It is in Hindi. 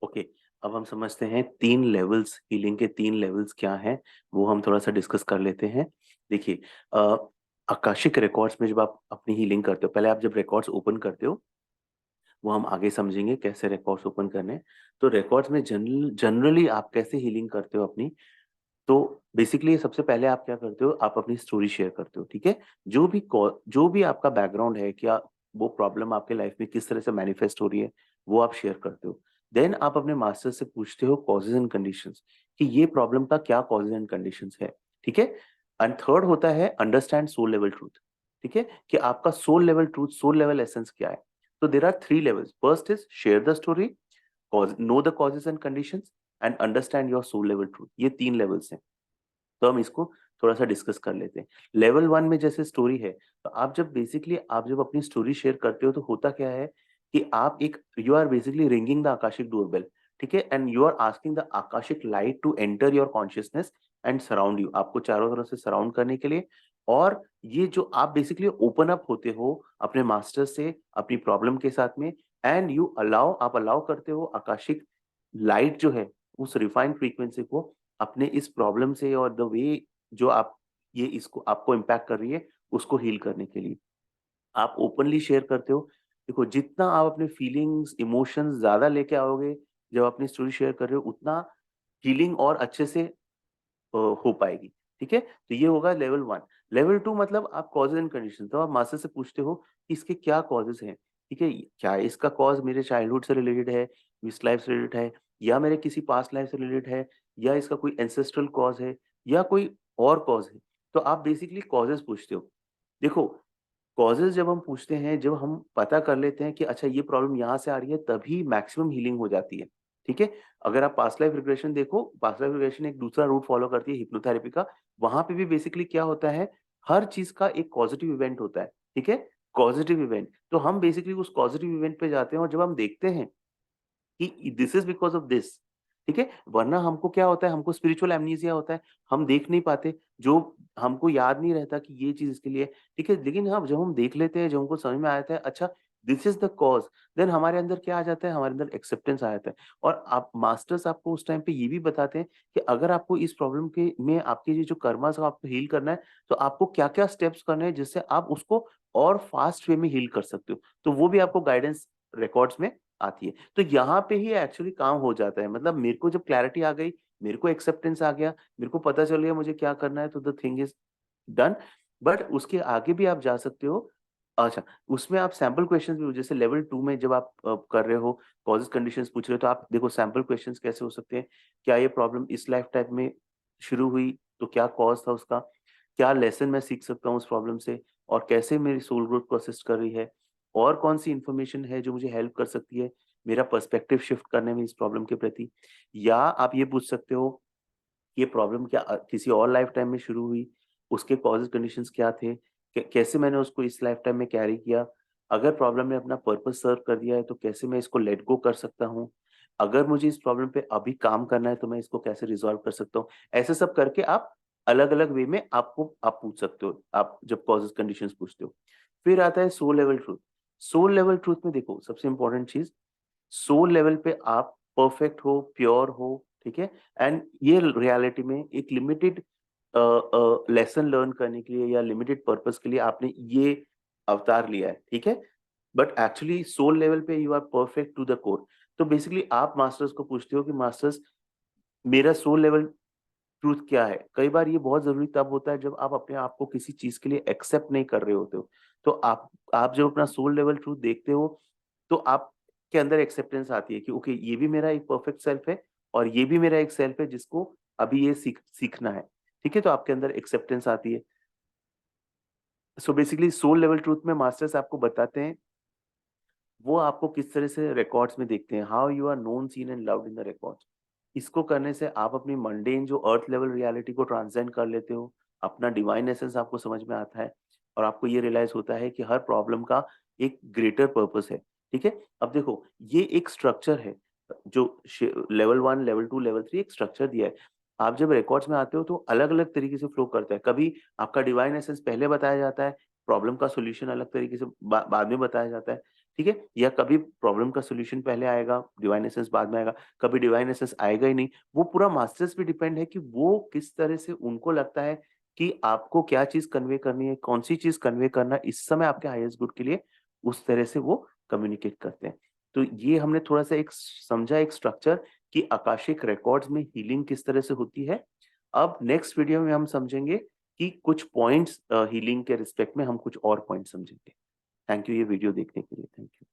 ओके। अब हम समझते हैं तीन लेवल्स, हीलिंग के तीन लेवल्स क्या हैं, वो हम थोड़ा सा डिस्कस कर लेते हैं। देखिए, अ, आकाशिक रिकॉर्ड्स में जब आप अपनी हीलिंग करते हो, पहले आप जब रिकॉर्ड्स ओपन करते हो, वो हम आगे समझेंगे कैसे रिकॉर्ड्स ओपन करने हैं। तो रिकॉर्ड्स में जनरली आप कैसे हीलिंग करते हो अपनी, तो बेसिकली सबसे पहले आप क्या करते हो, आप अपनी स्टोरी शेयर करते हो, ठीक है। जो भी आपका बैकग्राउंड है, क्या वो प्रॉब्लम आपके लाइफ में किस तरह से मैनिफेस्ट हो रही है, वो आप शेयर करते हो। देन आप अपने मास्टर से पूछते हो कॉजेज एंड कंडीशंस, कि ये प्रॉब्लम का क्या कॉजेज एंड कंडीशंस है, ठीक है। एंड थर्ड होता है अंडरस्टैंड सोल लेवल ट्रूथ, ठीक है, कि आपका soul level truth, soul level essence क्या है। तो there are three levels. First is share the story, cause know the causes and conditions, and understand your soul level truth। ये तीन लेवल्स हैं। तो हम इसको थोड़ा सा डिस्कस कर लेते हैं। लेवल वन में जैसे स्टोरी है, तो आप जब बेसिकली आप जब अपनी स्टोरी शेयर करते हो, तो होता क्या है कि आप एक you are basically ringing the Akashic doorbell, ठीक है, and you are asking the Akashic light to enter your consciousness and surround you, आपको चारों तरफ से सराउंड करने के लिए। और ये जो आप बेसिकली ओपन अप होते हो अपने मास्टर से अपनी प्रॉब्लम के साथ में, एंड यू अलाउ, आप अलाउ करते हो आकाशिक लाइट जो है, उस रिफाइंड फ्रीक्वेंसी को अपने इस प्रॉब्लम से और द वे जो आप ये इसको आपको इम्पैक्ट कर रही है, उसको हील करने के लिए आप ओपनली शेयर करते हो। देखो, जितना आप अपने फीलिंग्स इमोशंस ज्यादा लेके आओगे जब अपनी स्टोरी शेयर कर रहे हो, उतना हीलिंग और अच्छे से हो पाएगी, ठीक है। तो ये होगा लेवल वन। लेवल टू मतलब आप कॉजेज एंड कंडीशन, तो आप मास्टर से पूछते हो कि इसके क्या कॉजेज हैं, ठीक है। क्या इसका कॉज मेरे चाइल्डहुड से रिलेटेड है, इस लाइफ से रिलेटेड है, या मेरे किसी पास्ट लाइफ से रिलेटेड है, या इसका कोई एंसेस्ट्रल कॉज है, या कोई और कॉज है। तो आप बेसिकली कॉजेज पूछते हो। देखो, कॉजेज जब हम पूछते हैं, जब हम पता कर लेते हैं कि अच्छा ये प्रॉब्लम यहाँ से आ रही है, तभी मैक्सिमम हीलिंग हो जाती है, ठीक है। अगर आप पास्ट लाइफ रिग्रेशन देखो, पास्ट लाइफ रिग्रेशन एक दूसरा रूट फॉलो करती है हिप्नोथेरेपी का। वहां पे भी बेसिकली क्या होता है, हर चीज का एक पॉजिटिव इवेंट होता है, ठीक है। पॉजिटिव इवेंट, तो हम बेसिकली उस पॉजिटिव इवेंट पे जाते हैं, और जब हम देखते हैं कि this is because of this, ठीक है। वरना हमको क्या होता है, हमको स्पिरिचुअल एमनीसिया होता है, हम देख नहीं पाते, जो हमको याद नहीं रहता कि ये चीज इसके लिए, ठीक है। लेकिन हाँ, जब हम देख लेते हैं, जब हमको समझ में आता है अच्छा this is the cause, then हमारे अंदर क्या आ जाता है, हमारे अंदर एक्सेप्टेंस आ जाता है। और आप मास्टर्स आपको उस टाइम पे ये भी बताते हैं कि अगर आपको इस प्रॉब्लम के में आपके ये जो कर्मा है आपको हील करना है, तो आपको क्या क्या स्टेप्स करने हैं जिससे आप उसको और फास्ट वे में हील कर सकते हो। तो वो भी आपको गाइडेंस रिकॉर्ड्स में आती है। तो यहाँ पे ही एक्चुअली काम हो जाता है। मतलब मेरे को जब क्लैरिटी आ गई, मेरे को एक्सेप्टेंस आ गया, मेरे को पता चल गया मुझे क्या करना है, तो the thing is done. But उसके आगे भी आप जा सकते हो। अच्छा, उसमें आप सैंपल क्वेश्चंस भी, जैसे लेवल टू में जब आप कर रहे हो, कॉजेस कंडीशंस पूछ रहे हो, तो आप देखो सैंपल क्वेश्चंस कैसे हो सकते हैं। क्या ये प्रॉब्लम इस लाइफ टाइम में शुरू हुई, तो क्या कॉज था उसका, क्या लेसन मैं सीख सकता हूँ उस प्रॉब्लम से, और कैसे मेरी सोल ग्रोथ को असिस्ट कर रही है, और कौन सी इंफॉर्मेशन है जो मुझे हेल्प कर सकती है मेरा पर्सपेक्टिव शिफ्ट करने में इस प्रॉब्लम के प्रति। या आप ये पूछ सकते हो, ये प्रॉब्लम क्या किसी और लाइफ टाइम में शुरू हुई, उसके कॉजेज कंडीशंस क्या थे, कैसे मैंने उसको इस लाइफ टाइम में कैरी किया। अगर प्रॉब्लम ने अपना पर्पस सर्व कर दिया है, तो कैसे मैं इसको लेट गो कर सकता हूँ। अगर मुझे इस प्रॉब्लम पे अभी काम करना है, तो मैं इसको कैसे रिजॉल्व कर सकता हूँ। ऐसे सब करके आप अलग अलग वे में आपको आप पूछ सकते हो, आप जब कॉजेज कंडीशंस पूछते हो। फिर आता है soul level truth. Soul level truth में देखो, सबसे इंपॉर्टेंट चीज, सोल लेवल पे आप परफेक्ट हो, प्योर हो, ठीक है। एंड ये रियलिटी में एक लिमिटेड लेसन लर्न करने के लिए या लिमिटेड पर्पस के लिए आपने ये अवतार लिया है, ठीक है। बट एक्चुअली सोल लेवल पे you are perfect to the core. तो बेसिकली आप मास्टर्स को पूछते हो कि मास्टर्स, मेरा सोल लेवल ट्रूथ क्या है। कई बार ये बहुत जरूरी तब होता है जब आप अपने आप को किसी चीज के लिए एक्सेप्ट नहीं कर रहे होते हो। तो आप जब अपना सोल लेवल ट्रूथ देखते हो, तो आपके अंदर एक्सेप्टेंस आती है कि ओके, ये भी मेरा एक परफेक्ट सेल्फ है, और ये भी मेरा एक सेल्फ है जिसको अभी ये सीखना है, ठीक है। तो आपके अंदर एक्सेप्टेंस आती है। So basically soul level truth में मास्टर्स आपको बताते हैं, वो आपको किस तरह से रिकॉर्ड्स में देखते हैं, how you are known seen and loved in the records. इसको करने से आप अपनी मंडेन जो अर्थ लेवल रियलिटी को ट्रांसेंड कर लेते हो, अपना डिवाइन एसेंस आपको समझ में आता है, और आपको ये रियलाइज होता है कि हर प्रॉब्लम का एक ग्रेटर पर्पस है, ठीक है। अब देखो, ये एक स्ट्रक्चर है, जो level one, level two, level three एक स्ट्रक्चर दिया है। आप जब रिकॉर्ड्स में आते हो, तो अलग अलग तरीके से फ्लो करता है। कभी आपका डिवाइन एसेंस पहले बताया जाता है, प्रॉब्लम का सोल्यूशन अलग तरीके से बाद में बताया जाता है, ठीक है, या कभी प्रॉब्लम का सोल्यूशन पहले आएगा, डिवाइन एसेंस बाद में आएगा, कभी डिवाइन एसेंस आएगा ही नहीं। वो पूरा मास्टर्स पे डिपेंड है कि वो किस तरह से उनको लगता है कि आपको क्या चीज कन्वे करनी है, कौन सी चीज कन्वे करना इस समय आपके हाईएस्ट गुड के लिए, उस तरह से वो कम्युनिकेट करते हैं। तो ये हमने थोड़ा सा एक समझा, एक स्ट्रक्चर कि आकाशिक रिकॉर्ड्स में हीलिंग किस तरह से होती है। अब नेक्स्ट वीडियो में हम समझेंगे कि कुछ पॉइंट्स हीलिंग के रिस्पेक्ट में हम कुछ और पॉइंट समझेंगे। थैंक यू ये वीडियो देखने के लिए, थैंक यू।